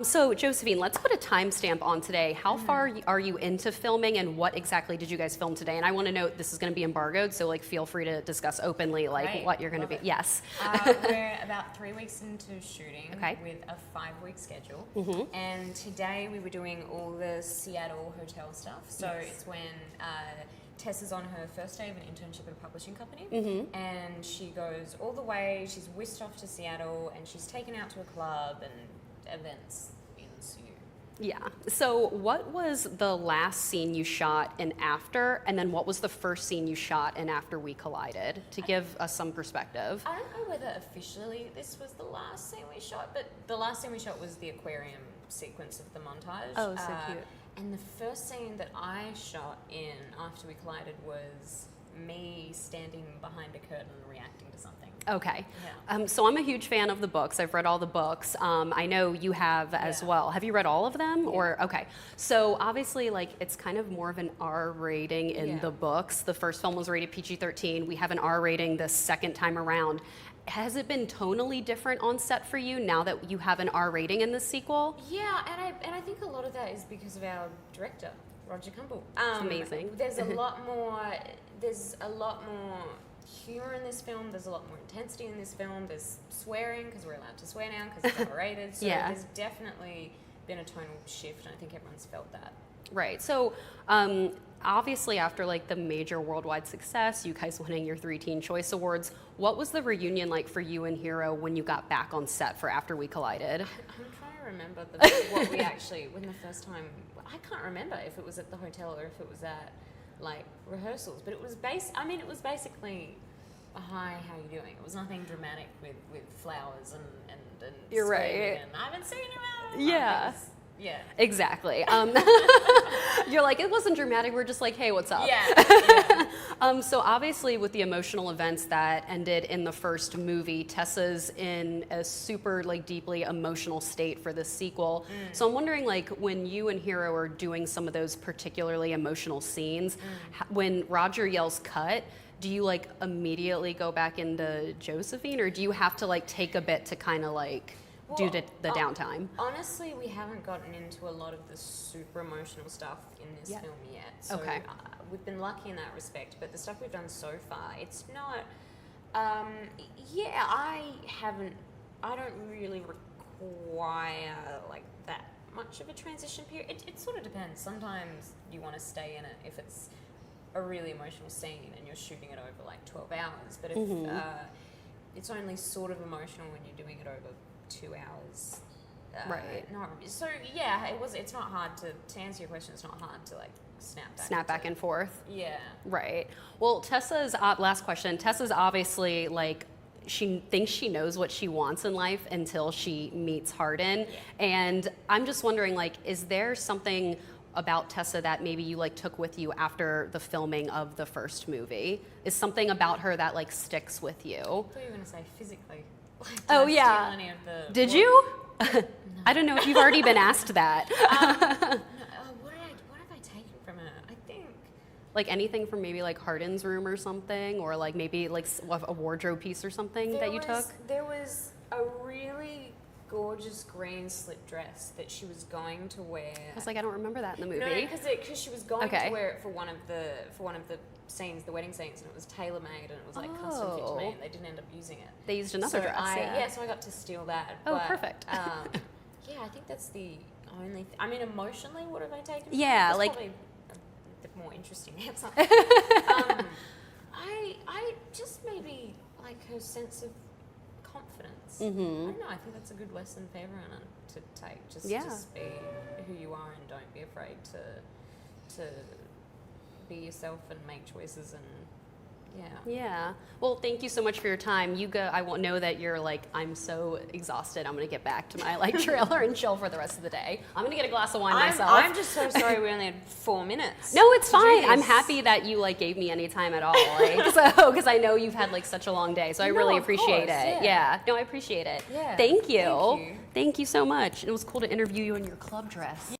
So Josephine, let's put a timestamp on today. How far are you into filming, and what exactly did you guys film today? And I want to note this is going to be embargoed, so like feel free to discuss openly like what you're going to be. Yes. We're about 3 weeks into shooting with a 5-week schedule. And today we were doing all the Seattle hotel stuff. So it's when Tessa's on her first day of an internship at a publishing company, and she goes all the way, she's whisked off to Seattle, and she's taken out to a club, and events ensue. Yeah. So what was the last scene you shot in After, and then what was the first scene you shot in After We Collided, to give us some perspective? I don't know whether officially this was the last scene we shot, but the last scene we shot was the aquarium sequence of the montage. Oh, so cute. And the first scene that I shot in After We Collided was me standing behind a curtain reacting to something. Okay. Yeah. So I'm a huge fan of the books. I've read all the books. I know you have as well. Have you read all of them? Or okay. So obviously, like, it's kind of more of an R rating in the books. The first film was rated PG-13. We have an R rating the second time around. Has it been tonally different on set for you now that you have an R rating in the sequel? Yeah, and I think a lot of that is because of our director, Roger Campbell. Amazing. There's a lot more. There's a lot more humor in this film. There's a lot more intensity in this film. There's swearing because we're allowed to swear now because it's R-rated. So there's definitely been a tonal shift, and I think everyone's felt that. Right. So obviously after like the major worldwide success, you guys winning your 3 Teen Choice Awards, what was the reunion like for you and Hero when you got back on set for After We Collided? I'm trying to remember what we actually, when the first time, I can't remember if it was at the hotel or if it was at like rehearsals, but it was it was basically a hi, how you doing? It was nothing dramatic with flowers and You're right. And I haven't seen you. Yeah. Yeah. Exactly. You're like, it wasn't dramatic. We're just like, hey, what's up? Yeah. So obviously with the emotional events that ended in the first movie, Tessa's in a super like deeply emotional state for the sequel. So I'm wondering, like, when you and Hero are doing some of those particularly emotional scenes, when Roger yells cut, do you like immediately go back into Josephine, or do you have to like take a bit to kind of like do the downtime? Honestly, we haven't gotten into a lot of the super emotional stuff in this film yet. So we've been lucky in that respect, but the stuff we've done so far, it's not, I don't really require like that much of a transition period. It sort of depends. Sometimes you want to stay in it if it's a really emotional scene and you're shooting it over like 12 hours, but if it's only sort of emotional when you're doing it over 2 hours. Right. So yeah, it's not hard to answer your question. It's not hard to like snap back and forth. Yeah. Right. Well, Tessa's last question. Tessa's obviously like, she thinks she knows what she wants in life until she meets Hardin, and I'm just wondering, like, is there something about Tessa that maybe you like took with you after the filming of the first movie? Is something about her that like sticks with you? I thought you were going to say physically. Like, oh yeah. Did you? No. I don't know if you've already been asked that. No, what have I taken from her? I think like anything from maybe like Hardin's room or something, or like maybe like a wardrobe piece or something that you took? There was a really gorgeous green slip dress that she was going to wear. I was like, I don't remember that in the movie. No, because she was going to wear it for one of the scenes, the wedding scenes, and it was tailor made, and it was like custom fit to me, and they didn't end up using it. They used another dress. So I got to steal that. Oh, but, perfect. Yeah, I think that's the only. I mean, emotionally, what have I taken? Yeah, that's like probably a more interesting answer. I just maybe like her sense of confidence. I don't know. I think that's a good lesson for everyone to take. Just be who you are and don't be afraid to be yourself and make choices and Yeah. Well, thank you so much for your time. You go. I won't know that you're like, I'm so exhausted. I'm gonna get back to my like trailer and chill for the rest of the day. I'm gonna get a glass of wine myself. I'm just so sorry we only had 4 minutes. No, it's fine. I'm happy that you like gave me any time at all. Like, so because I know you've had like such a long day, so I really appreciate it. Yeah. No, I appreciate it. Yeah. Thank you. Thank you so much. It was cool to interview you in your club dress.